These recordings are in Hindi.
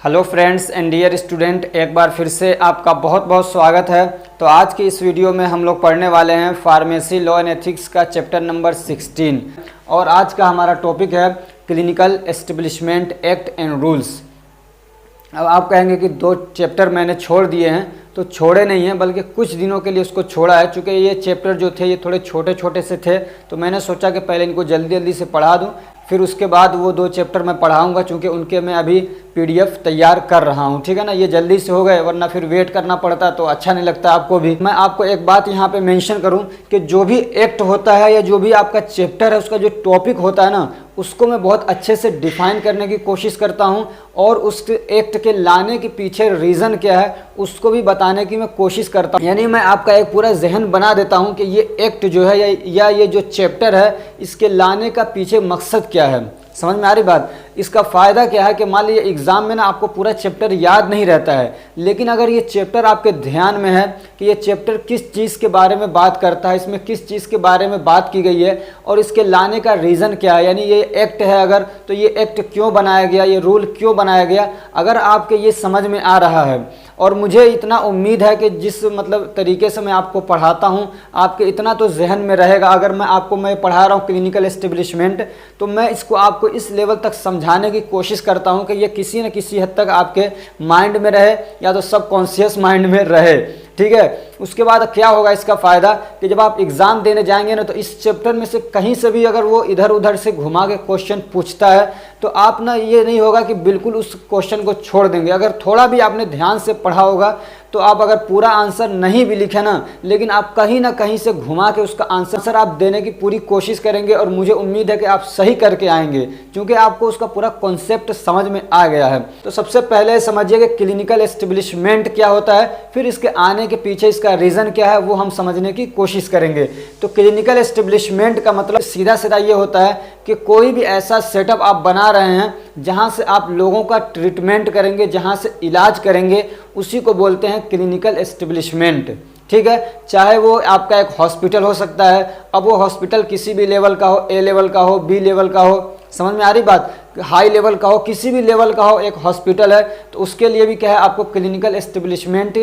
Hello friends and dear student, एक बार फिर से आपका बहुत बहुत स्वागत है। तो आज की इस वीडियो में हम लोग पढ़ने वाले हैं फार्मेसी लॉ एंड एथिक्स का चैप्टर नंबर 16 और आज का हमारा टॉपिक है clinical establishment act and rules. अब आप कहेंगे कि 2 चैप्टर मैंने छोड़ दिए हैं, तो छोड़े नहीं हैं बल्कि कुछ दिनों के लिए उसको छोड़ा है। चूँकि ये चैप्टर जो थे ये थोड़े छोटे छोटे से थे, तो मैंने सोचा कि पहले इनको जल्दी जल्दी से पढ़ा दूं, फिर उसके बाद वो 2 चैप्टर मैं पढ़ाऊंगा, चूँकि उनके मैं अभी पीडीएफ तैयार कर रहा हूँ। ठीक है ना, ये जल्दी से हो गए, वरना फिर वेट करना पड़ता तो अच्छा नहीं लगता आपको भी। मैं आपको एक बात यहाँ पे मेंशन करूँ कि जो भी एक्ट होता है या जो भी आपका चैप्टर है, उसका जो टॉपिक होता है ना, उसको मैं बहुत अच्छे से डिफाइन करने की कोशिश करता हूँ और उस एक्ट के लाने के पीछे रीज़न क्या है उसको भी बताने की मैं कोशिश करता हूँ। यानी मैं आपका एक पूरा जहन बना देता हूँ कि ये एक्ट जो है या ये जो चैप्टर है, इसके लाने का पीछे मकसद क्या है। समझ में आ रही बात? इसका फ़ायदा क्या है कि मान लीजिए एग्ज़ाम में ना आपको पूरा चैप्टर याद नहीं रहता है, लेकिन अगर ये चैप्टर आपके ध्यान में है कि ये चैप्टर किस चीज़ के बारे में बात करता है, इसमें किस चीज़ के बारे में बात की गई है और इसके लाने का रीज़न क्या है, यानी ये एक्ट है अगर, तो ये एक्ट क्यों बनाया गया, ये रूल क्यों बनाया गया, अगर आपके ये समझ में आ रहा है। और मुझे इतना उम्मीद है कि जिस तरीके से मैं आपको पढ़ाता हूँ, आपके इतना तो जहन में रहेगा। अगर मैं पढ़ा रहा हूँ क्लिनिकल एस्टेब्लिशमेंट, तो मैं इसको आपको इस लेवल तक समझाने की कोशिश करता हूँ कि ये किसी न किसी हद तक आपके माइंड में रहे या तो सबकॉन्शियस माइंड में रहे। ठीक है, उसके बाद क्या होगा इसका फ़ायदा कि जब आप एग्ज़ाम देने जाएंगे ना, तो इस चैप्टर में से कहीं से भी अगर वो इधर उधर से घुमा के क्वेश्चन पूछता है, तो आप ना ये नहीं होगा कि बिल्कुल उस क्वेश्चन को छोड़ देंगे। अगर थोड़ा भी आपने ध्यान से पढ़ा होगा, तो आप अगर पूरा आंसर नहीं भी लिखे ना, लेकिन आप कहीं ना कहीं से घुमा के उसका आंसर आप देने की पूरी कोशिश करेंगे और मुझे उम्मीद है कि आप सही करके आएंगे, क्योंकि आपको उसका पूरा कॉन्सेप्ट समझ में आ गया है। तो सबसे पहले समझिए कि क्लिनिकल एस्टेब्लिशमेंट क्या होता है, फिर इसके आने के पीछे इसका रीज़न क्या है वो हम समझने की कोशिश करेंगे। तो क्लिनिकल एस्टेब्लिशमेंट का मतलब सीधा सीधा ये होता है कि कोई भी ऐसा सेटअप आप बना रहे हैं जहाँ से आप लोगों का ट्रीटमेंट करेंगे, जहाँ से इलाज करेंगे, उसी को बोलते हैं क्लिनिकल एस्टेब्लिशमेंट। ठीक है, चाहे वो आपका एक हॉस्पिटल हो सकता है। अब वो हॉस्पिटल किसी भी लेवल का हो, ए लेवल का हो, बी लेवल का हो, समझ में आ रही बात, हाई लेवल का हो, किसी भी लेवल का हो, एक हॉस्पिटल है, तो उसके लिए भी क्या है, आपको क्लिनिकल एस्टेब्लिशमेंट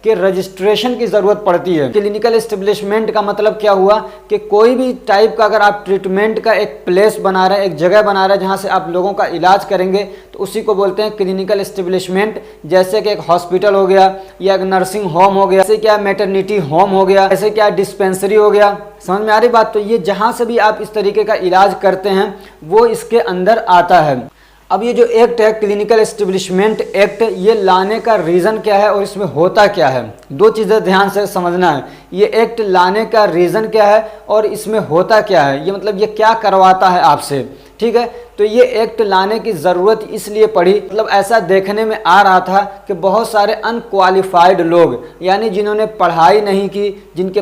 के रजिस्ट्रेशन की ज़रूरत पड़ती है। क्लिनिकल एस्टेब्लिशमेंट का मतलब क्या हुआ कि कोई भी टाइप का अगर आप ट्रीटमेंट का एक प्लेस बना रहे हैं, एक जगह बना रहे हैं जहाँ से आप लोगों का इलाज करेंगे, तो उसी को बोलते हैं क्लिनिकल एस्टेब्लिशमेंट। जैसे कि एक हॉस्पिटल हो गया, या एक नर्सिंग होम हो गया, जैसे क्या मैटरनिटी होम हो गया, जैसे क्या डिस्पेंसरी हो गया। समझ में आ रही बात? तो ये जहाँ से भी आप इस तरीके का इलाज करते हैं वो इसके अंदर आता है। अब ये जो एक्ट है क्लिनिकल एस्टेब्लिशमेंट एक्ट, ये लाने का रीज़न क्या है और इसमें होता क्या है, 2 चीज़ें ध्यान से समझना है। ये एक्ट लाने का रीज़न क्या है और इसमें होता क्या है, ये मतलब ये क्या करवाता है आपसे। ठीक है, तो ये एक्ट लाने की ज़रूरत इसलिए पड़ी, मतलब ऐसा देखने में आ रहा था कि बहुत सारे अनक्वालिफाइड लोग, यानी जिन्होंने पढ़ाई नहीं की, जिनके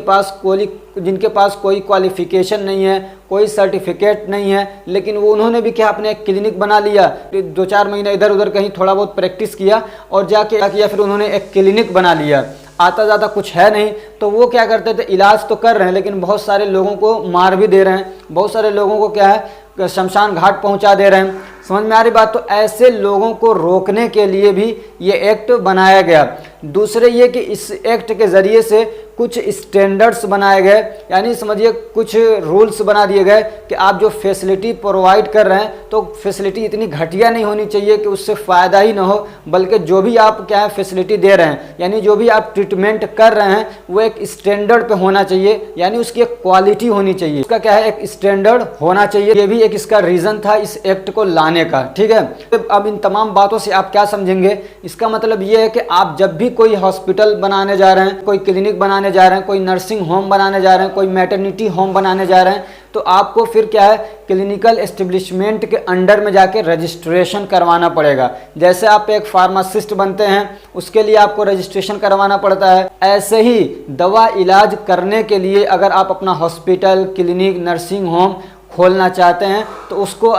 पास कोई क्वालिफिकेशन नहीं है, कोई सर्टिफिकेट नहीं है, लेकिन वो उन्होंने भी क्या अपने एक क्लिनिक बना लिया, 2-4 महीने इधर उधर कहीं थोड़ा बहुत प्रैक्टिस किया और जाके क्या किया, फिर उन्होंने एक क्लिनिक बना लिया। आता ज़्यादा कुछ है नहीं, तो वो क्या करते थे, इलाज तो कर रहे हैं लेकिन बहुत सारे लोगों को मार भी दे रहे हैं, बहुत सारे लोगों को क्या है शमशान घाट पहुंचा दे रहे हैं। समझ में आ रही बात? तो ऐसे लोगों को रोकने के लिए भी ये एक्ट बनाया गया। दूसरे ये कि इस एक्ट के ज़रिए से कुछ स्टैंडर्ड्स बनाए गए, यानी समझिए कुछ रूल्स बना दिए गए कि आप जो फैसिलिटी प्रोवाइड कर रहे हैं, तो फैसिलिटी इतनी घटिया नहीं होनी चाहिए कि उससे फ़ायदा ही ना हो, बल्कि जो भी आप क्या है फैसिलिटी दे रहे हैं, यानी जो भी आप ट्रीटमेंट कर रहे हैं, वो एक स्टैंडर्ड पे होना चाहिए, यानी उसकी एक क्वालिटी होनी चाहिए, उसका क्या है एक स्टैंडर्ड होना चाहिए। ये भी एक इसका रीज़न था इस एक्ट को लाने का। ठीक है, अब इन तमाम बातों से आप क्या समझेंगे, इसका मतलब ये है कि आप जब भी कोई हॉस्पिटल बनाने जा रहे हैं, कोई क्लिनिक बनाने जा रहे हैं, कोई नर्सिंग होम बनाने जा रहे हैं, कोई मैटरनिटी होम बनाने जा रहे हैं, तो आपको फिर क्या है क्लिनिकल एस्टेब्लिशमेंट के अंडर में जाके रजिस्ट्रेशन करवाना पड़ेगा। जैसे आप एक फार्मासिस्ट बनते हैं, उसके लिए आपको रजिस्ट्रेशन करवाना पड़ता है, ऐसे ही दवा इलाज करने के लिए अगर आप अपना हॉस्पिटल, क्लिनिक, नर्सिंग होम खोलना चाहते हैं, तो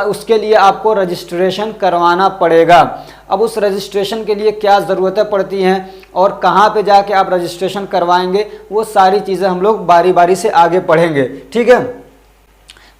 उसके लिए आपको रजिस्ट्रेशन करवाना पड़ेगा। अब उस रजिस्ट्रेशन के लिए क्या ज़रूरतें पड़ती हैं और कहाँ पे जाके आप रजिस्ट्रेशन करवाएंगे, वो सारी चीज़ें हम लोग बारी बारी से आगे पढ़ेंगे। ठीक है,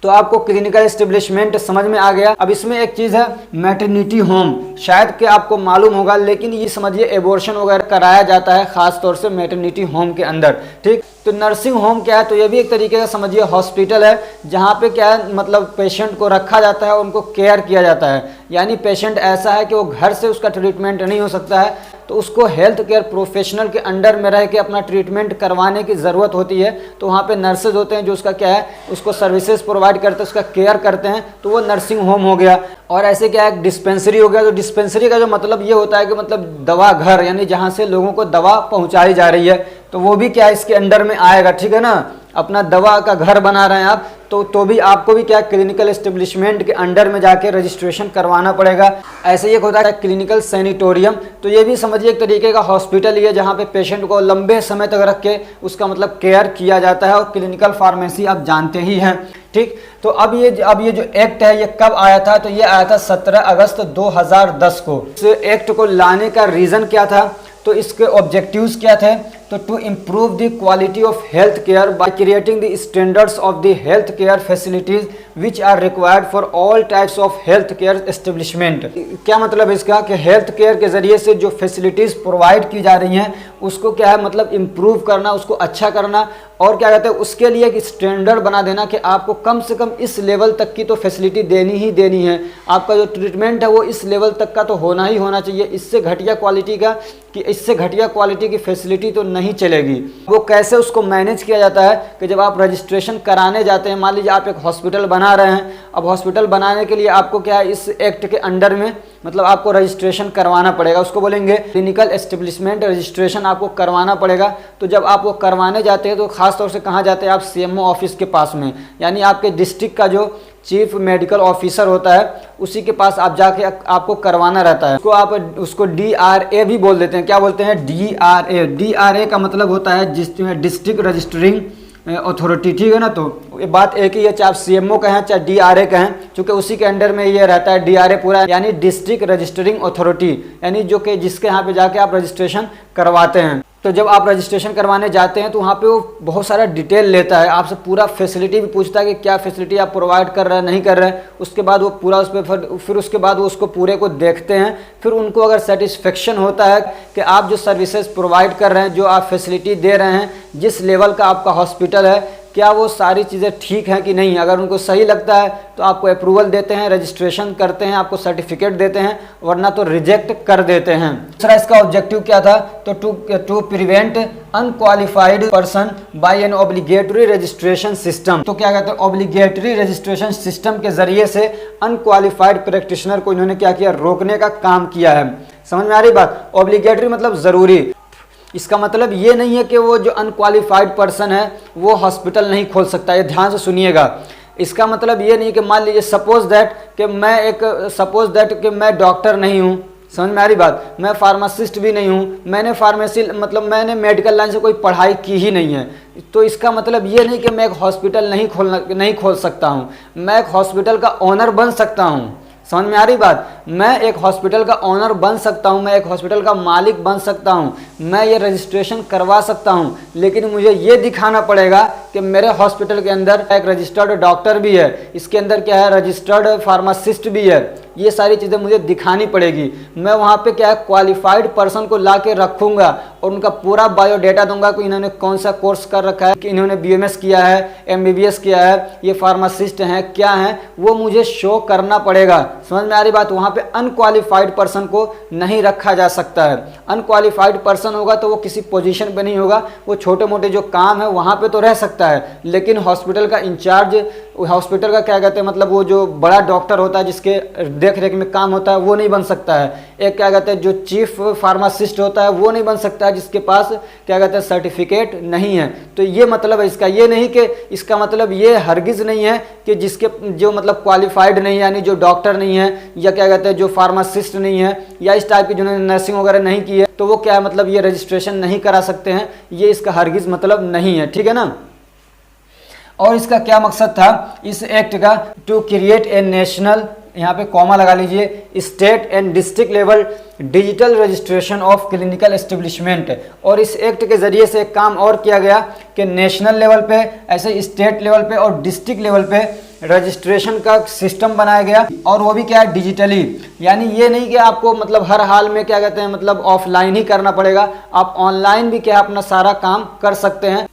तो आपको क्लिनिकल एस्टेब्लिशमेंट समझ में आ गया। अब इसमें एक चीज़ है मैटरनिटी होम, शायद कि आपको मालूम होगा, लेकिन ये समझिए एबॉर्शन वगैरह कराया जाता है खास तौर से मैटरनिटी होम के अंदर। ठीक, तो नर्सिंग होम क्या है, तो ये भी एक तरीके का समझिए हॉस्पिटल है जहाँ पे क्या है मतलब पेशेंट को रखा जाता है, उनको केयर किया जाता है। यानी पेशेंट ऐसा है कि वो घर से उसका ट्रीटमेंट नहीं हो सकता है, तो उसको हेल्थ केयर प्रोफेशनल के अंडर में रह के अपना ट्रीटमेंट करवाने की ज़रूरत होती है। तो वहाँ पे नर्सेज होते हैं जो उसका क्या है उसको सर्विसेज प्रोवाइड करते हैं, उसका केयर करते हैं, तो वो नर्सिंग होम हो गया। और ऐसे क्या है डिस्पेंसरी हो गया। तो डिस्पेंसरी का जो मतलब ये होता है कि मतलब दवा घर, यानी जहाँ से लोगों को दवा पहुँचाई जा रही है, तो वो भी क्या इसके अंडर में आएगा। ठीक है ना, अपना दवा का घर बना रहे हैं आप, तो भी आपको भी क्या क्लिनिकल एस्टेब्लिशमेंट के अंडर में जाके रजिस्ट्रेशन करवाना पड़ेगा। ऐसे ही एक होता है क्लिनिकल सैनिटोरियम, तो ये भी समझिए एक तरीके का हॉस्पिटल ही है जहाँ पे पेशेंट को लंबे समय तक रख के उसका मतलब केयर किया जाता है। और क्लिनिकल फार्मेसी आप जानते ही हैं। ठीक, तो अब ये जो एक्ट है ये कब आया था, तो ये आया था 17 अगस्त 2010 को। इस एक्ट को लाने का रीज़न क्या था, तो इसके ऑब्जेक्टिव्स क्या थे, तो to improve the quality of health care by creating the standards of the health care facilities which are required for all types of health care establishment. क्या मतलब इसका कि हेल्थ केयर के जरिए से जो फैसिलिटीज़ प्रोवाइड की जा रही हैं उसको क्या है मतलब इम्प्रूव करना, उसको अच्छा करना, और क्या कहते हैं उसके लिए एक स्टैंडर्ड बना देना कि आपको कम से कम इस लेवल तक की तो फैसिलिटी देनी ही देनी है। आपका जो ट्रीटमेंट है वो इस लेवल तक का तो होना ही होना चाहिए। इससे घटिया क्वालिटी का इससे घटिया क्वालिटी की फैसिलिटी तो नहीं चलेगी। वो कैसे उसको मैनेज किया जाता है कि जब आप रजिस्ट्रेशन कराने जाते हैं, मान लीजिए आप एक हॉस्पिटल बना रहे हैं, अब हॉस्पिटल बनाने के लिए आपको क्या है इस एक्ट के अंडर में मतलब आपको रजिस्ट्रेशन करवाना पड़ेगा। उसको बोलेंगे क्लिनिकल एस्टेब्लिशमेंट रजिस्ट्रेशन आपको करवाना पड़ेगा। तो जब आप वो करवाने जाते हैं तो खास तौर से कहाँ जाते हैं आप, सीएमओ ऑफिस के पास में, यानी आपके डिस्ट्रिक्ट का जो चीफ मेडिकल ऑफिसर होता है उसी के पास आप जाके आपको करवाना रहता है। उसको DRA भी बोल देते हैं। क्या बोलते हैं, DRA का मतलब होता है डिस्ट्रिक्ट रजिस्टरिंग अथॉरिटी। ठीक है ना, तो ये बात एक ही है, चाहे आप CMO कहें चाहे DRA कहें, क्योंकि उसी के अंडर में ये रहता है DRA पूरा, यानी डिस्ट्रिक्ट रजिस्टरिंग अथॉरिटी, यानी जो कि जिसके यहाँ पे जाके आप रजिस्ट्रेशन करवाते हैं। तो जब आप रजिस्ट्रेशन करवाने जाते हैं तो वहाँ पे वो बहुत सारा डिटेल लेता है, आपसे पूरा फैसिलिटी भी पूछता है कि क्या फैसिलिटी आप प्रोवाइड कर रहे हैं नहीं कर रहे हैं। उसके बाद वो पूरा उस पर फिर उसके बाद वो उसको पूरे को देखते हैं। फिर उनको अगर सेटिस्फेक्शन होता है कि आप जो सर्विसेज प्रोवाइड कर रहे हैं, जो आप फैसिलिटी दे रहे हैं, जिस लेवल का आपका हॉस्पिटल है, क्या वो सारी चीज़ें ठीक हैं कि नहीं, अगर उनको सही लगता है तो आपको अप्रूवल देते हैं, रजिस्ट्रेशन करते हैं, आपको सर्टिफिकेट देते हैं, वरना तो रिजेक्ट कर देते हैं। दूसरा इसका ऑब्जेक्टिव क्या था, तो to prevent unqualified person by an obligatory registration system. तो क्या कहते हैं, ऑब्लिगेटरी रजिस्ट्रेशन सिस्टम के जरिए से अनक्वालिफाइड प्रैक्टिशनर को इन्होंने क्या किया, रोकने का काम किया है। समझ में आ रही बात, ऑब्लिगेटरी मतलब ज़रूरी। इसका मतलब ये नहीं है कि वो जो अनक्वालिफाइड पर्सन है वो हॉस्पिटल नहीं खोल सकता, ये ध्यान से सुनिएगा। इसका मतलब ये नहीं कि मान लीजिए सपोज दैट कि मैं डॉक्टर नहीं हूँ, समझ में आ रही बात, मैं फार्मासिस्ट भी नहीं हूँ, मैंने फार्मेसी मतलब मैंने मेडिकल लाइन से कोई पढ़ाई की ही नहीं है, तो इसका मतलब ये नहीं कि मैं एक हॉस्पिटल नहीं खोल सकता हूँ। मैं एक हॉस्पिटल का ओनर बन सकता हूँ। समझ में आ रही बात, मैं एक हॉस्पिटल का ओनर बन सकता हूं, मैं एक हॉस्पिटल का मालिक बन सकता हूं, मैं ये रजिस्ट्रेशन करवा सकता हूं, लेकिन मुझे ये दिखाना पड़ेगा कि मेरे हॉस्पिटल के अंदर एक रजिस्टर्ड डॉक्टर भी है, इसके अंदर क्या है रजिस्टर्ड फार्मासिस्ट भी है। ये सारी चीज़ें मुझे दिखानी पड़ेगी। मैं वहाँ पे क्या है क्वालिफाइड पर्सन को ला के रखूँगा और उनका पूरा बायोडाटा दूंगा कि इन्होंने कौन सा कोर्स कर रखा है, कि इन्होंने BMS किया है, MBBS किया है, ये फार्मासिस्ट हैं क्या हैं, वो मुझे शो करना पड़ेगा। समझ में आ रही बात, वहाँ पे अनक्वालिफाइड पर्सन को नहीं रखा जा सकता है। अनक्वालिफाइड पर्सन होगा तो वो किसी पोजीशन पे नहीं होगा, वो छोटे मोटे जो काम है वहाँ पे तो रह सकता है, लेकिन हॉस्पिटल का इंचार्ज, हॉस्पिटल का क्या कहते हैं मतलब वो जो बड़ा डॉक्टर होता है जिसके देख रेख में काम होता है वो नहीं बन सकता है। एक क्या कहते हैं जो चीफ फार्मासिस्ट होता है वो नहीं बन सकता है जिसके पास क्या कहते हैं सर्टिफिकेट नहीं है। तो ये मतलब है इसका, ये नहीं कि इसका मतलब ये हरगिज़ नहीं है कि जिसके जो मतलब क्वालिफाइड नहीं है, यानी जो डॉक्टर नहीं है या क्या कहते हैं जो फार्मासिस्ट नहीं है या इस टाइप की जिन्होंने नर्सिंग वगैरह नहीं की है, तो वो क्या है मतलब ये रजिस्ट्रेशन नहीं करा सकते हैं, ये इसका हरगिज़ मतलब नहीं है। ठीक है ना। और इसका क्या मकसद था इस एक्ट का, टू क्रिएट ए नेशनल, यहाँ पे कॉमा लगा लीजिए, state and district level digital registration of clinical establishment. और इस एक्ट के ज़रिए से एक काम और किया गया कि नेशनल लेवल पे, ऐसे स्टेट लेवल पे और डिस्ट्रिक्ट लेवल पे रजिस्ट्रेशन का सिस्टम बनाया गया, और वो भी क्या है, डिजिटली। यानी ये नहीं कि आपको मतलब हर हाल में क्या कहते हैं मतलब ऑफलाइन ही करना पड़ेगा, आप ऑनलाइन भी क्या अपना सारा काम कर सकते हैं।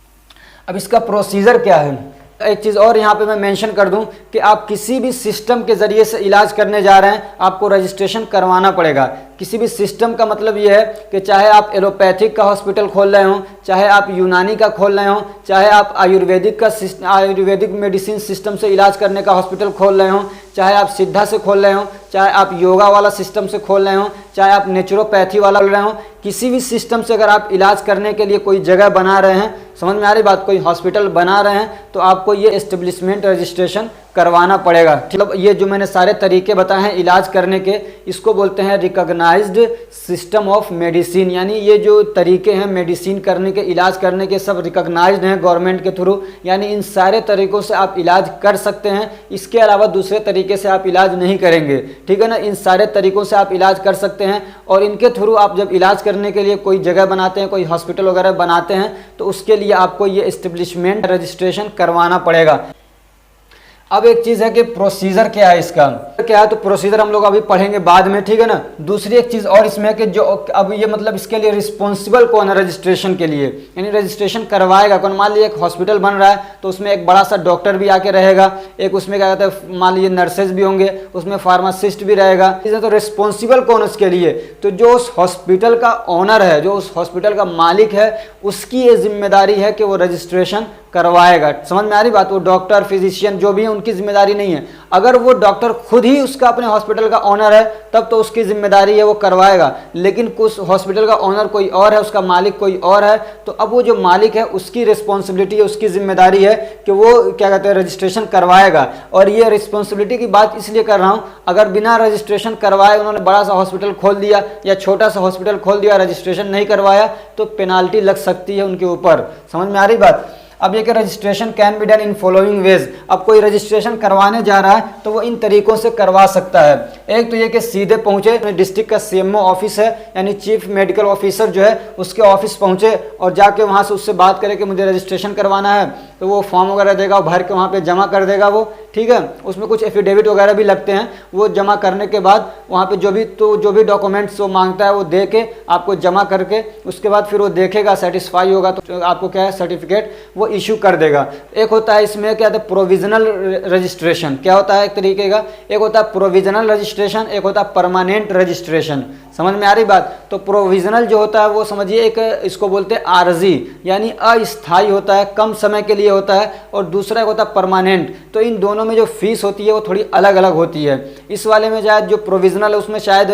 अब इसका प्रोसीजर क्या है, एक चीज़ और यहाँ पे मैं मेंशन कर दूं कि आप किसी भी सिस्टम के ज़रिए से इलाज करने जा रहे हैं, आपको रजिस्ट्रेशन करवाना पड़ेगा। किसी भी सिस्टम का मतलब ये है कि चाहे आप एलोपैथिक का हॉस्पिटल खोल रहे हों, चाहे आप यूनानी का खोल रहे हों, चाहे आप आयुर्वेदिक मेडिसिन सिस्टम से इलाज करने का हॉस्पिटल खोल रहे हों, चाहे आप सिद्धा से खोल रहे हों, चाहे आप योगा वाला सिस्टम से खोल रहे हों, चाहे आप नेचुरोपैथी वाला खोल रहे हों, किसी भी सिस्टम से अगर आप इलाज करने के लिए कोई जगह बना रहे हैं, समझ में आ रही बात, कोई हॉस्पिटल बना रहे हैं, तो आपको ये एस्टेब्लिशमेंट रजिस्ट्रेशन करवाना पड़ेगा। मतलब ये जो मैंने सारे तरीके बताए हैं इलाज करने के, इसको बोलते हैं रिकॉग्नाइज्ड सिस्टम ऑफ मेडिसिन। यानी ये जो तरीके हैं मेडिसिन करने के, इलाज करने के, सब रिकॉग्नाइज्ड हैं गवर्नमेंट के थ्रू। यानी इन सारे तरीकों से आप इलाज कर सकते हैं, इसके अलावा दूसरे तरीके से आप इलाज नहीं करेंगे, ठीक है ना। इन सारे तरीकों से आप इलाज कर सकते हैं, और इनके थ्रू आप जब इलाज करने के लिए कोई जगह बनाते हैं, कोई हॉस्पिटल वगैरह बनाते हैं, तो उसके लिए आपको ये एस्टेब्लिशमेंट रजिस्ट्रेशन करवाना पड़ेगा। अब एक चीज़ है कि प्रोसीजर क्या है, इसका क्या है, तो प्रोसीजर हम लोग अभी पढ़ेंगे बाद में, ठीक है ना। दूसरी एक चीज़ और इसमें है कि जो अब ये मतलब इसके लिए रिस्पॉन्सिबल कौन है रजिस्ट्रेशन के लिए, यानी रजिस्ट्रेशन करवाएगा कौन। मान लीजिए एक हॉस्पिटल बन रहा है तो उसमें एक बड़ा सा डॉक्टर भी आके रहेगा, एक उसमें क्या कहते हैं मान लीजिए नर्सेज भी होंगे, उसमें फार्मासिस्ट भी रहेगा। तो रिस्पॉन्सिबल कौन उसके लिए, तो जो उस हॉस्पिटल का ओनर है, जो उस हॉस्पिटल का मालिक है, उसकी ये जिम्मेदारी है कि वो रजिस्ट्रेशन करवाएगा। समझ में आ रही बात, वो डॉक्टर फिजिशियन जो भी है उनकी जिम्मेदारी नहीं है। अगर वो डॉक्टर खुद ही उसका अपने हॉस्पिटल का ओनर है तब तो उसकी जिम्मेदारी है, वो करवाएगा। लेकिन कुछ हॉस्पिटल का ओनर कोई और है, उसका मालिक कोई और है, तो अब वो जो मालिक है उसकी रिस्पॉन्सिबिलिटी है, उसकी जिम्मेदारी है कि वो क्या कहते हैं रजिस्ट्रेशन करवाएगा। और ये रिस्पॉन्सिबिलिटी की बात इसलिए कर रहा हूँ, अगर बिना रजिस्ट्रेशन करवाए उन्होंने बड़ा सा हॉस्पिटल खोल दिया या छोटा सा हॉस्पिटल खोल दिया, रजिस्ट्रेशन नहीं करवाया, तो पेनाल्टी लग सकती है उनके ऊपर। समझ में आ रही बात। अब ये कि registration can be done in following veg. अब कोई रजिस्ट्रेशन करवाने जा रहा है तो वो इन तरीकों से करवा सकता है। एक तो ये कि सीधे पहुंचे, डिस्ट्रिक्ट का सीएमओ ऑफिस है यानी चीफ मेडिकल ऑफिसर जो है उसके ऑफिस पहुंचे और जाके वहां से उससे बात करे कि मुझे रजिस्ट्रेशन करवाना है, तो वो फॉर्म वगैरह देगा, भर के वहाँ पे जमा कर देगा वो, ठीक है। उसमें कुछ एफिडेविट वगैरह भी लगते हैं, वो जमा करने के बाद वहाँ पे जो भी डॉक्यूमेंट्स वो मांगता है वो दे के आपको जमा करके उसके बाद फिर वो देखेगा, सेटिस्फाई होगा तो आपको क्या है सर्टिफिकेट वो इशू कर देगा। एक होता है इसमें क्या होता है प्रोविजनल रजिस्ट्रेशन, क्या होता है एक तरीके का, एक होता है प्रोविजनल रजिस्ट्रेशन, एक होता है परमानेंट रजिस्ट्रेशन। समझ में आ रही बात। तो प्रोविजनल जो होता है वो समझिए एक इसको बोलते हैं आर्जी, यानी अस्थायी होता है, कम समय के लिए होता है, और दूसरा होता है परमानेंट। तो इन दोनों में जो फीस होती है वो थोड़ी अलग अलग होती है। इस वाले में शायद जो प्रोविजनल है उसमें शायद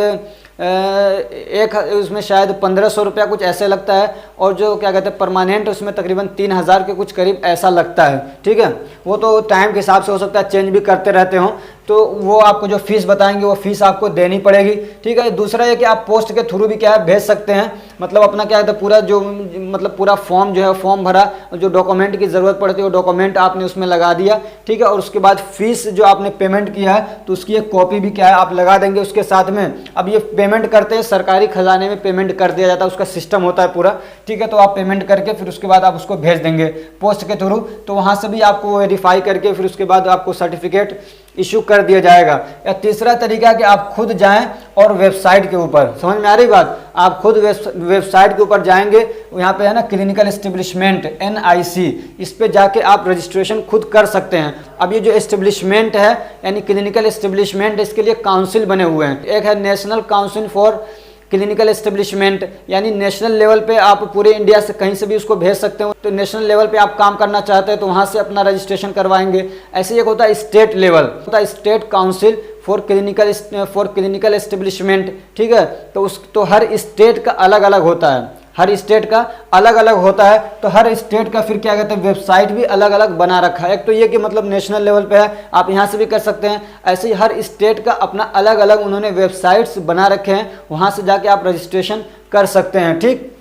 उसमें शायद 1500 रुपया कुछ ऐसे लगता है, और जो क्या कहते हैं परमानेंट उसमें तकरीबन 3000 के कुछ करीब ऐसा लगता है, ठीक है। वो तो टाइम के हिसाब से हो सकता है, चेंज भी करते रहते हों, तो वो आपको जो फीस बताएंगे वो फीस आपको देनी पड़ेगी, ठीक है। दूसरा ये कि आप पोस्ट के थ्रू भी क्या है भेज सकते हैं, मतलब अपना क्या कहते हैं पूरा जो मतलब पूरा फॉर्म जो है फॉर्म भरा, जो डॉक्यूमेंट की ज़रूरत पड़ती है वो डॉक्यूमेंट आपने उसमें लगा दिया, ठीक है। और उसके बाद फीस जो आपने पेमेंट किया है तो उसकी एक कॉपी भी क्या है आप लगा देंगे उसके साथ में। अब ये पेमेंट करते हैं सरकारी खजाने में पेमेंट कर दिया जाता है, उसका सिस्टम होता है पूरा, ठीक है। तो आप पेमेंट करके फिर उसके बाद आप उसको भेज देंगे पोस्ट के थ्रू, तो वहाँ से भी आपको वेरीफाई करके फिर उसके बाद आपको सर्टिफिकेट इशू कर दिया जाएगा। या तीसरा तरीका कि आप खुद जाएं और वेबसाइट के ऊपर, समझ में आ रही बात, आप खुद वेबसाइट के ऊपर जाएंगे, यहाँ पे है ना क्लिनिकल एस्टेब्लिशमेंट NIC, इस पे जाके आप रजिस्ट्रेशन खुद कर सकते हैं। अब ये जो एस्टेब्लिशमेंट है यानी क्लिनिकल एस्टेब्लिशमेंट, इसके लिए काउंसिल बने हुए हैं। एक है national council for clinical establishment, यानी नेशनल लेवल पे आप पूरे इंडिया से कहीं से भी उसको भेज सकते हो, तो नेशनल लेवल पे आप काम करना चाहते हैं तो वहाँ से अपना रजिस्ट्रेशन करवाएंगे। ऐसे एक होता है स्टेट लेवल, होता है state council for clinical establishment, ठीक है। तो हर स्टेट का अलग अलग होता है, हर स्टेट का अलग अलग होता है, तो हर स्टेट का फिर क्या कहते हैं वेबसाइट भी अलग अलग बना रखा है। एक तो ये कि मतलब नेशनल लेवल पे है, आप यहाँ से भी कर सकते हैं, ऐसे ही हर स्टेट का अपना अलग अलग उन्होंने वेबसाइट्स बना रखे हैं, वहाँ से जाके आप रजिस्ट्रेशन कर सकते हैं, ठीक।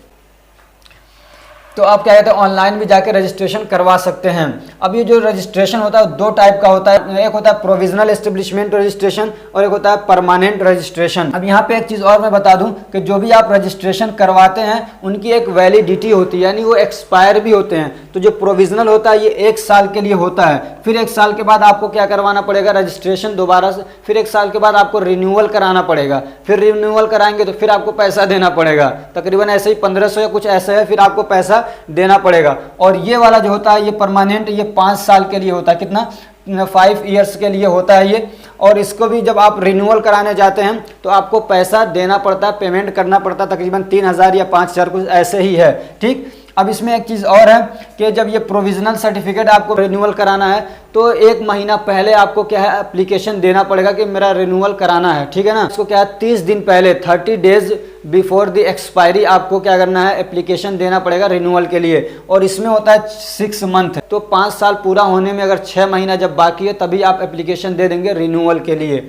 तो आप क्या कहते हैं ऑनलाइन भी जाके रजिस्ट्रेशन करवा सकते हैं। अब ये जो रजिस्ट्रेशन होता है दो टाइप का होता है, एक होता है प्रोविजनल एस्टेब्लिशमेंट रजिस्ट्रेशन और एक होता है परमानेंट रजिस्ट्रेशन। अब यहाँ पे एक चीज़ और मैं बता दूं कि जो भी आप रजिस्ट्रेशन करवाते हैं उनकी एक वैलिडिटी होती है, यानी वो एक्सपायर भी होते हैं। तो जो प्रोविजनल होता है ये 1 साल के लिए होता है, फिर 1 साल के बाद आपको क्या करवाना पड़ेगा, रजिस्ट्रेशन दोबारा से, फिर 1 साल के बाद आपको रिन्यूअल कराना पड़ेगा, फिर रिन्यूअल कराएंगे तो फिर आपको पैसा देना पड़ेगा, तकरीबन ऐसे ही 1500 या कुछ ऐसे है, फिर आपको पैसा देना पड़ेगा। और ये वाला जो होता है ये परमानेंट, ये 5 साल के लिए होता है, कितना 5 ईयर्स के लिए होता है ये। और इसको भी जब आप रिन्यूअल कराने जाते हैं तो आपको पैसा देना पड़ता है, पेमेंट करना पड़ता है, तकरीबन 3000 या 5000 कुछ ऐसे ही है, ठीक। अब इसमें एक चीज़ और है कि जब ये प्रोविजनल सर्टिफिकेट आपको रिन्यूअल कराना है तो 1 महीना पहले आपको क्या है एप्लीकेशन देना पड़ेगा कि मेरा रिन्यूअल कराना है, ठीक है ना। इसको क्या है 30 दिन पहले 30 डेज बिफोर द एक्सपायरी आपको क्या करना है, एप्लीकेशन देना पड़ेगा रिन्यूअल के लिए। और इसमें होता है 6 मंथ, तो 5 साल पूरा होने में अगर 6 महीना जब बाकी है तभी आप एप्लीकेशन दे देंगे रिन्यूअल के लिए।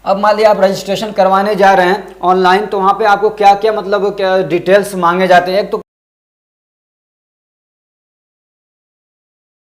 अब मान लिया आप रजिस्ट्रेशन करवाने जा रहे हैं ऑनलाइन, तो वहाँ पे आपको क्या क्या मतलब क्या डिटेल्स मांगे जाते हैं। एक तो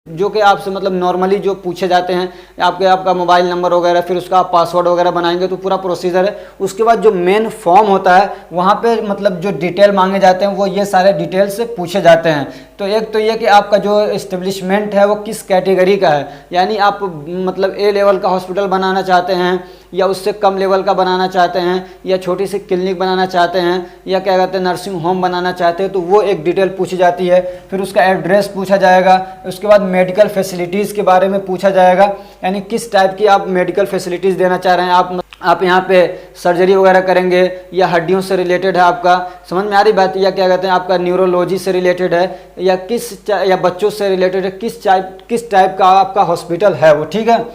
जो कि आपसे मतलब नॉर्मली जो पूछे जाते हैं आपका मोबाइल नंबर वगैरह, फिर उसका आप पासवर्ड वगैरह बनाएंगे तो पूरा प्रोसीजर है। उसके बाद जो मेन फॉर्म होता है वहाँ पे मतलब जो डिटेल मांगे जाते हैं वो ये सारे डिटेल से पूछे जाते हैं। तो एक तो ये कि आपका जो इस्टेब्लिशमेंट है वो किस कैटेगरी का है, यानी आप मतलब A लेवल का हॉस्पिटल बनाना चाहते हैं या उससे कम लेवल का बनाना चाहते हैं या छोटी सी क्लिनिक बनाना चाहते हैं या क्या कहते हैं नर्सिंग होम बनाना चाहते हैं, तो वो एक डिटेल पूछी जाती है। फिर उसका एड्रेस पूछा जाएगा, उसके बाद मेडिकल फैसिलिटीज़ के बारे में पूछा जाएगा, यानी किस टाइप की आप मेडिकल फैसिलिटीज़ देना चाह रहे हैं। आप यहाँ पे सर्जरी वगैरह करेंगे या हड्डियों से रिलेटेड है आपका, समझ में आ रही बात, या क्या कहते हैं आपका न्यूरोलॉजी से रिलेटेड है या बच्चों से रिलेटेड है, किस टाइप का आपका हॉस्पिटल है वो, ठीक है।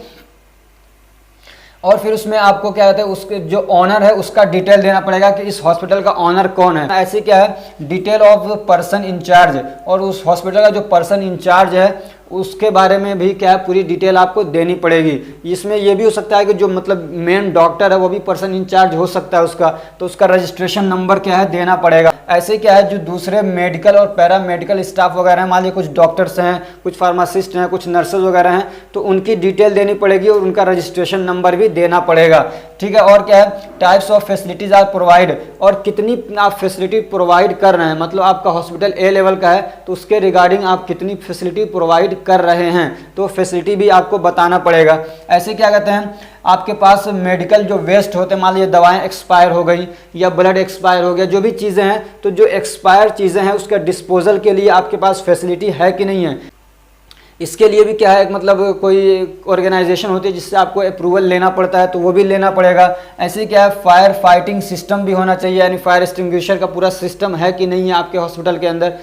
और फिर उसमें आपको क्या कहते हैं उसके जो ऑनर है उसका डिटेल देना पड़ेगा कि इस हॉस्पिटल का ऑनर कौन है। ऐसे क्या है डिटेल ऑफ पर्सन इंचार्ज, और उस हॉस्पिटल का जो पर्सन इंचार्ज है उसके बारे में भी क्या है पूरी डिटेल आपको देनी पड़ेगी। इसमें यह भी हो सकता है कि जो मतलब मेन डॉक्टर है वो भी पर्सन इंचार्ज हो सकता है उसका, तो उसका रजिस्ट्रेशन नंबर क्या है देना पड़ेगा। ऐसे क्या है जो दूसरे मेडिकल और पैरा मेडिकल स्टाफ वगैरह हैं, मान लीजिए कुछ डॉक्टर्स हैं, कुछ फार्मासिस्ट हैं, कुछ नर्सेज वगैरह हैं, तो उनकी डिटेल देनी पड़ेगी और उनका रजिस्ट्रेशन नंबर भी देना पड़ेगा, ठीक है। और क्या है types of facilities are provide, और कितनी आप फैसिलिटी प्रोवाइड कर रहे हैं, मतलब आपका हॉस्पिटल A लेवल का है तो उसके रिगार्डिंग आप कितनी फैसिलिटी प्रोवाइड कर रहे हैं, तो फैसिलिटी भी आपको बताना पड़ेगा। ऐसे क्या कहते हैं आपके पास मेडिकल जो वेस्ट होते हैं, मान लीजिए दवाएं एक्सपायर हो गई या ब्लड एक्सपायर हो गया, जो भी चीज़ें हैं, तो जो एक्सपायर चीज़ें हैं उसका डिस्पोजल के लिए आपके पास फैसिलिटी है कि नहीं है। इसके लिए भी क्या है मतलब कोई ऑर्गेनाइजेशन होती है जिससे आपको अप्रूवल लेना पड़ता है, तो वो भी लेना पड़ेगा। ऐसे क्या है फायर फाइटिंग सिस्टम भी होना चाहिए, यानी फायर एक्सटिंग्विशर का पूरा सिस्टम है कि नहीं है आपके हॉस्पिटल के अंदर।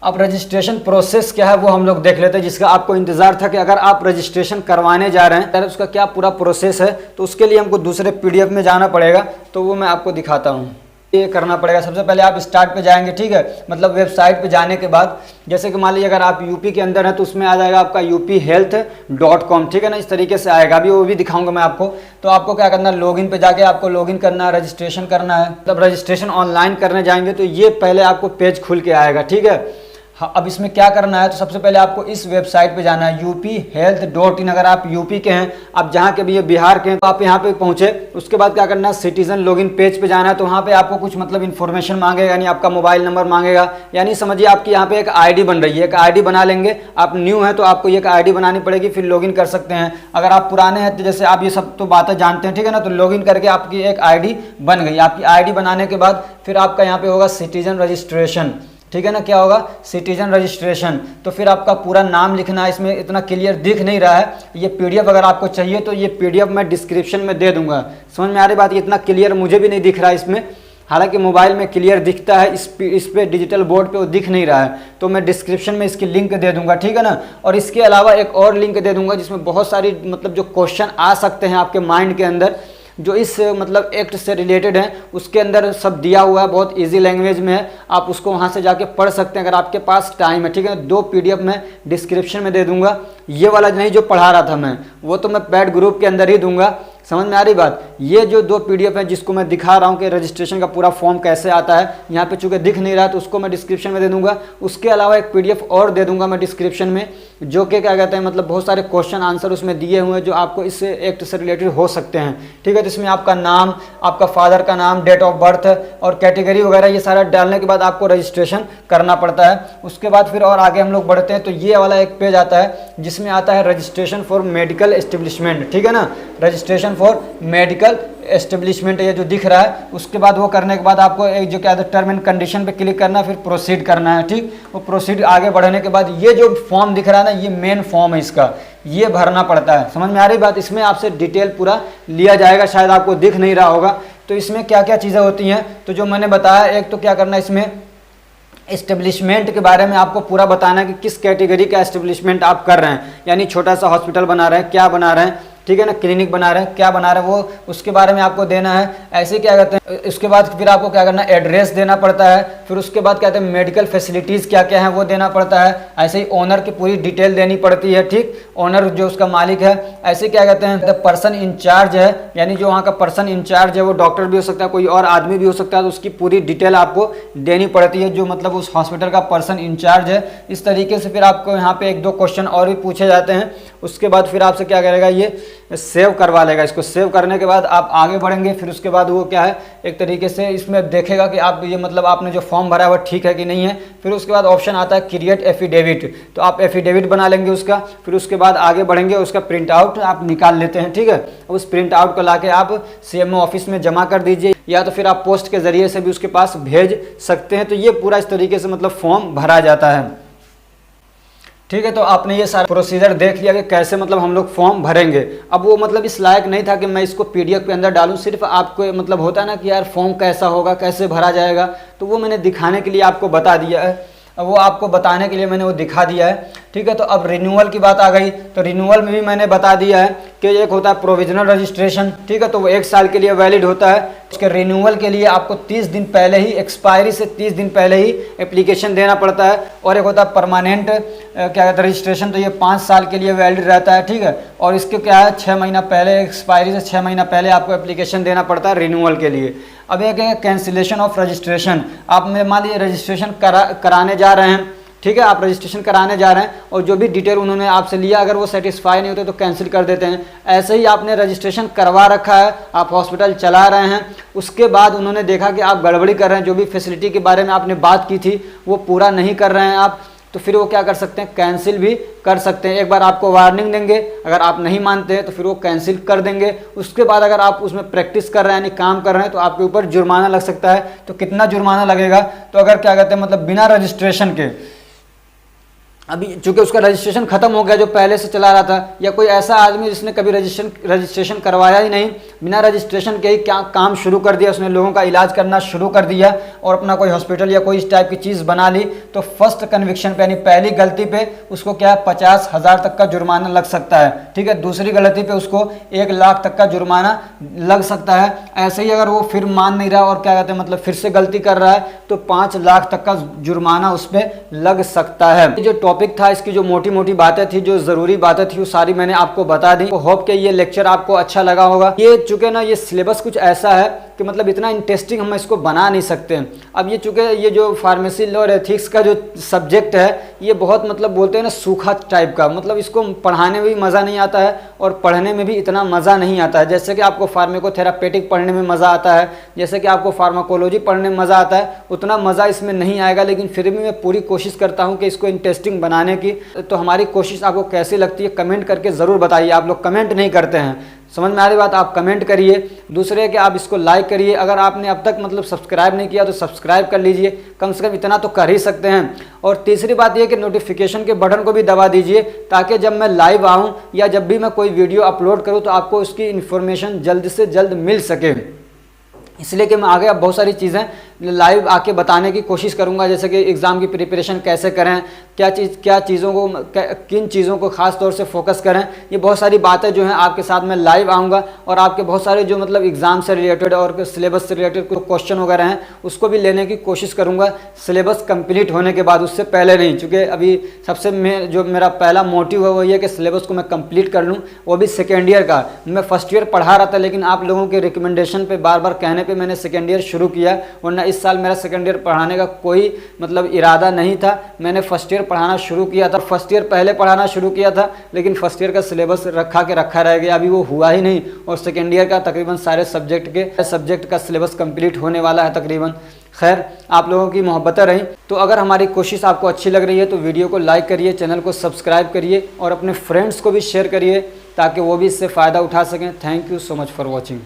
अब रजिस्ट्रेशन प्रोसेस क्या है वो हम लोग देख लेते हैं, जिसका आपको इंतजार था कि अगर आप रजिस्ट्रेशन करवाने जा रहे हैं तो उसका क्या पूरा प्रोसेस है। तो उसके लिए हमको दूसरे PDF में जाना पड़ेगा, तो वो मैं आपको दिखाता हूँ। ये करना पड़ेगा, सबसे पहले आप स्टार्ट पे जाएंगे, ठीक है, मतलब वेबसाइट पे जाने के बाद जैसे कि मान लीजिए अगर आप यूपी के अंदर हैं तो उसमें आ जाएगा आपका uphealth.com, ठीक है ना, इस तरीके से आएगा। अभी वो भी दिखाऊंगा मैं आपको। तो आपको क्या करना है लॉगिन पे जाके आपको लॉगिन करना है, रजिस्ट्रेशन करना है। तब रजिस्ट्रेशन ऑनलाइन करने जाएंगे तो ये पहले आपको पेज खुल के आएगा, ठीक है। हाँ, अब इसमें क्या करना है तो सबसे पहले आपको इस वेबसाइट पे जाना है uphealth.in। अगर आप यूपी के हैं, आप जहाँ के भी ये बिहार के हैं, तो आप यहाँ पे पहुँचे, उसके बाद क्या करना है सिटीजन लॉगिन पेज पे जाना है। तो वहाँ पे आपको कुछ मतलब इन्फॉर्मेशन मांगेगा, यानी आपका मोबाइल नंबर मांगेगा, यानी समझिए आपकी यहाँ पे एक ID बन रही है, एक ID बना लेंगे। आप न्यू है तो आपको एक ID बनानी पड़ेगी, फिर लॉगिन कर सकते हैं। अगर आप पुराने हैं तो जैसे आप ये सब तो बातें जानते हैं, ठीक है ना, तो लॉगिन करके आपकी एक ID बन गई। आपकी ID बनाने के बाद फिर आपका यहाँ पे होगा सिटीजन रजिस्ट्रेशन, ठीक है ना, क्या होगा सिटीजन रजिस्ट्रेशन। तो फिर आपका पूरा नाम लिखना है, इसमें इतना क्लियर दिख नहीं रहा है। ये PDF अगर आपको चाहिए तो ये PDF मैं डिस्क्रिप्शन में दे दूंगा, समझ में आ रही बात। इतना क्लियर मुझे भी नहीं दिख रहा है इसमें, हालांकि मोबाइल में क्लियर दिखता है, इस पे डिजिटल बोर्ड पे वो दिख नहीं रहा है। तो मैं डिस्क्रिप्शन में इसकी लिंक दे दूंगा, ठीक है ना। और इसके अलावा एक और लिंक दे दूंगा जिसमें बहुत सारी मतलब जो क्वेश्चन आ सकते हैं आपके माइंड के अंदर, जो इस मतलब एक्ट से रिलेटेड है, उसके अंदर सब दिया हुआ है, बहुत इजी लैंग्वेज में है। आप उसको वहाँ से जाके पढ़ सकते हैं अगर आपके पास टाइम है, ठीक है। 2 PDF मैं डिस्क्रिप्शन में दे दूंगा। ये वाला नहीं जो पढ़ा रहा था मैं, वो तो मैं पेड ग्रुप के अंदर ही दूंगा, समझ में आ रही बात। ये जो 2 PDF है जिसको मैं दिखा रहा हूँ कि रजिस्ट्रेशन का पूरा फॉर्म कैसे आता है, यहाँ पे चूंकि दिख नहीं रहा तो उसको मैं डिस्क्रिप्शन में दे दूंगा। उसके अलावा एक PDF और दे दूंगा मैं डिस्क्रिप्शन में, जो कि क्या कहते हैं मतलब बहुत सारे क्वेश्चन आंसर उसमें दिए हुए हैं जो आपको इस एक्ट से रिलेटेड हो सकते हैं। ठीक है, तो इसमें आपका नाम, आपका फादर का नाम, डेट ऑफ बर्थ और कैटेगरी वगैरह ये सारा डालने के बाद आपको रजिस्ट्रेशन करना पड़ता है। उसके बाद फिर और आगे हम लोग बढ़ते हैं तो ये वाला एक पेज आता है जिसमें आता है रजिस्ट्रेशन फॉर मेडिकल एस्टेब्लिशमेंट। ठीक है ना, रजिस्ट्रेशन फॉर मेडिकल एस्टेब्लिशमेंट ये जो दिख रहा है, उसके बाद वो करने के बाद आपको एक जो क्या है टर्म एंड कंडीशन पे क्लिक करना है, फिर प्रोसीड करना है। ठीक, वो प्रोसीड आगे बढ़ने के बाद ये जो फॉर्म दिख रहा है ना, ये मेन फॉर्म है इसका, ये भरना पड़ता है। समझ में आ रही बात। इसमें आपसे डिटेल पूरा लिया जाएगा, शायद आपको दिख नहीं रहा होगा। तो इसमें क्या क्या चीज़ें होती हैं तो जो मैंने बताया, एक तो क्या करना है इसमें एस्टेब्लिशमेंट के बारे में आपको पूरा बताना है कि किस कैटेगरी का एस्टेब्लिशमेंट आप कर रहे हैं, यानी छोटा सा हॉस्पिटल बना रहे हैं, क्या बना रहे हैं, ठीक है ना, क्लिनिक बना रहे हैं, क्या बना रहे हैं, वो उसके बारे में आपको देना है। ऐसे क्या कहते हैं, उसके बाद फिर आपको क्या करना है, एड्रेस देना पड़ता है। फिर उसके बाद कहते हैं मेडिकल फैसिलिटीज़ क्या क्या हैं वो देना पड़ता है। ऐसे ही ओनर की पूरी डिटेल देनी पड़ती है। ठीक, ओनर जो उसका मालिक है। ऐसे क्या कहते हैं पर्सन इंचार्ज है, यानी जो वहाँ का पर्सन इंचार्ज है वो डॉक्टर भी हो सकता है, कोई और आदमी भी हो सकता है, तो उसकी पूरी डिटेल आपको देनी पड़ती है, जो मतलब उस हॉस्पिटल का पर्सन इंचार्ज है। इस तरीके से फिर आपको यहाँ पे 1-2 क्वेश्चन और भी पूछे जाते हैं। उसके बाद फिर आपसे क्या करेगा, ये सेव करवा लेगा। इसको सेव करने के बाद आप आगे बढ़ेंगे। फिर उसके बाद वो क्या है, एक तरीके से इसमें देखेगा कि आप ये मतलब आपने जो फॉर्म भरा है वो ठीक है कि नहीं है। फिर उसके बाद ऑप्शन आता है क्रिएट एफिडेविट, तो आप एफिडेविट बना लेंगे उसका। फिर उसके बाद आगे बढ़ेंगे, उसका प्रिंट आउट आप निकाल लेते हैं। ठीक है, उस प्रिंट आउट को लाके आप CMO ऑफिस में जमा कर दीजिए, या तो फिर आप पोस्ट के जरिए से भी उसके पास भेज सकते हैं। तो ये पूरा इस तरीके से मतलब फॉर्म भरा जाता है। ठीक है, तो आपने ये सारा प्रोसीजर देख लिया कि कैसे मतलब हम लोग फॉर्म भरेंगे। अब वो मतलब इस लायक नहीं था कि मैं इसको PDF के अंदर डालूं, सिर्फ आपको मतलब होता है ना कि यार फॉर्म कैसा होगा, कैसे भरा जाएगा, तो वो मैंने दिखाने के लिए आपको बता दिया है। अब वो आपको बताने के लिए मैंने वो दिखा दिया है। ठीक है, तो अब रिन्यूअल की बात आ गई, तो रिन्यूअल में भी मैंने बता दिया है कि एक होता है प्रोविजनल रजिस्ट्रेशन। ठीक है, तो वो 1 साल के लिए वैलिड होता है। उसके रिन्यूअल के लिए आपको 30 दिन पहले ही, एक्सपायरी से 30 दिन पहले ही एप्लीकेशन देना पड़ता है। और एक होता है परमानेंट क्या कहते हैं रजिस्ट्रेशन, तो ये 5 साल के लिए वैलिड रहता है। ठीक है, और इसके क्या है 6 महीना पहले, एक्सपायरी से 6 महीना पहले आपको एप्लीकेशन देना पड़ता है रिन्यूअल के लिए। अब एक है कैंसिलेशन ऑफ रजिस्ट्रेशन। आप मान लीजिए रजिस्ट्रेशन कराने जा रहे हैं, ठीक है, आप रजिस्ट्रेशन कराने जा रहे हैं और जो भी डिटेल उन्होंने आपसे लिया अगर वो सेटिस्फाई नहीं होते तो कैंसिल कर देते हैं। ऐसे ही आपने रजिस्ट्रेशन करवा रखा है, आप हॉस्पिटल चला रहे हैं, उसके बाद उन्होंने देखा कि आप गड़बड़ी कर रहे हैं, जो भी फैसिलिटी के बारे में आपने बात की थी वो पूरा नहीं कर रहे हैं आप, तो फिर वो क्या कर सकते हैं, कैंसिल भी कर सकते हैं। एक बार आपको वार्निंग देंगे, अगर आप नहीं मानते हैं तो फिर वो कैंसिल कर देंगे। उसके बाद अगर आप उसमें प्रैक्टिस कर रहे हैं यानी काम कर रहे हैं तो आपके ऊपर जुर्माना लग सकता है। तो कितना जुर्माना लगेगा, तो अगर क्या कहते हैं मतलब बिना रजिस्ट्रेशन के, अभी चूंकि उसका रजिस्ट्रेशन खत्म हो गया जो पहले से चला रहा था, या कोई ऐसा आदमी जिसने कभी रजिस्ट्रेशन करवाया ही नहीं, बिना रजिस्ट्रेशन के ही क्या काम शुरू कर दिया, उसने लोगों का इलाज करना शुरू कर दिया और अपना कोई हॉस्पिटल या कोई इस टाइप की चीज़ बना ली, तो फर्स्ट कन्विक्शन पे यानी पहली गलती पे उसको क्या है 50,000 तक का जुर्माना लग सकता है। ठीक है, दूसरी गलती पे उसको 1 लाख तक का जुर्माना लग सकता है। ऐसे ही अगर वो फिर मान नहीं रहा और क्या कहते हैं मतलब फिर से गलती कर रहा है तो 5 लाख तक का जुर्माना उस पर लग सकता है। जो टॉपिक था, इसकी जो मोटी मोटी बातें थी, जो जरूरी बातें थी, वो सारी मैंने आपको बता दी। तो होप कि ये लेक्चर आपको अच्छा लगा होगा। ये चूंकि ना ये सिलेबस कुछ ऐसा है कि मतलब इतना इंटरेस्टिंग हम इसको बना नहीं सकते। अब ये चूंकि ये जो फार्मेसी लॉ और एथिक्स का जो सब्जेक्ट है ये बहुत मतलब बोलते हैं ना सूखा टाइप का, मतलब इसको पढ़ाने में भी मज़ा नहीं आता है और पढ़ने में भी इतना मज़ा नहीं आता है। जैसे कि आपको फार्मेकोथेरापेटिक पढ़ने में मज़ा आता है, जैसे कि आपको फार्माकोलॉजी पढ़ने में मज़ा आता है, उतना मज़ा इसमें नहीं आएगा। लेकिन फिर भी मैं पूरी कोशिश करता हूँ कि इसको इंटरेस्टिंग बनाने की। तो हमारी कोशिश आपको कैसी लगती है कमेंट करके ज़रूर बताइए। आप लोग कमेंट नहीं करते हैं, समझ में आ रही बात, आप कमेंट करिए। दूसरे कि आप इसको लाइक करिए। अगर आपने अब तक मतलब सब्सक्राइब नहीं किया तो सब्सक्राइब कर लीजिए, कम से कम इतना तो कर ही सकते हैं। और तीसरी बात यह कि नोटिफिकेशन के बटन को भी दबा दीजिए ताकि जब मैं लाइव आऊँ या जब भी मैं कोई वीडियो अपलोड करूँ तो आपको उसकी इन्फॉर्मेशन जल्द से जल्द मिल सके। इसलिए कि मैं आगे अब बहुत सारी चीज़ें लाइव आके बताने की कोशिश करूँगा, जैसे कि एग्ज़ाम की प्रिपरेशन कैसे करें, किन चीज़ों को खास तौर से फोकस करें। ये बहुत सारी बातें जो हैं आपके साथ में लाइव आऊँगा और आपके बहुत सारे जो मतलब एग्ज़ाम से रिलेटेड और सिलेबस से रिलेटेड कुछ क्वेश्चन वगैरह हैं उसको भी लेने की कोशिश करूँगा सिलेबस कंप्लीट होने के बाद, उससे पहले नहीं। चूँकि अभी सबसे जो मेरा पहला मोटिव है वो ये कि सिलेबस को मैं कंप्लीट कर लूँ, वो भी सेकेंड ईयर का। मैं फर्स्ट ईयर पढ़ा रहा था, लेकिन आप लोगों के रिकमेंडेशन पे बार बार कहने पे मैंने सेकेंड ईयर शुरू किया, वरना इस साल मेरा सेकेंड ईयर पढ़ाने का कोई मतलब इरादा नहीं था। मैंने फर्स्ट ईयर पढ़ाना शुरू किया था, फर्स्ट ईयर पहले पढ़ाना शुरू किया था, लेकिन फर्स्ट ईयर का सिलेबस रखा रह गया, अभी वो हुआ ही नहीं। और सेकेंड ईयर का तकरीबन सारे सब्जेक्ट का सिलेबस कंप्लीट होने वाला है तकरीबन। खैर, आप लोगों की मोहब्बतें रहीं। तो अगर हमारी कोशिश आपको अच्छी लग रही है तो वीडियो को लाइक करिए, चैनल को सब्सक्राइब करिए और अपने फ्रेंड्स को भी शेयर करिए ताकि वो भी इससे फ़ायदा उठा सकें। Thank you so much for watching.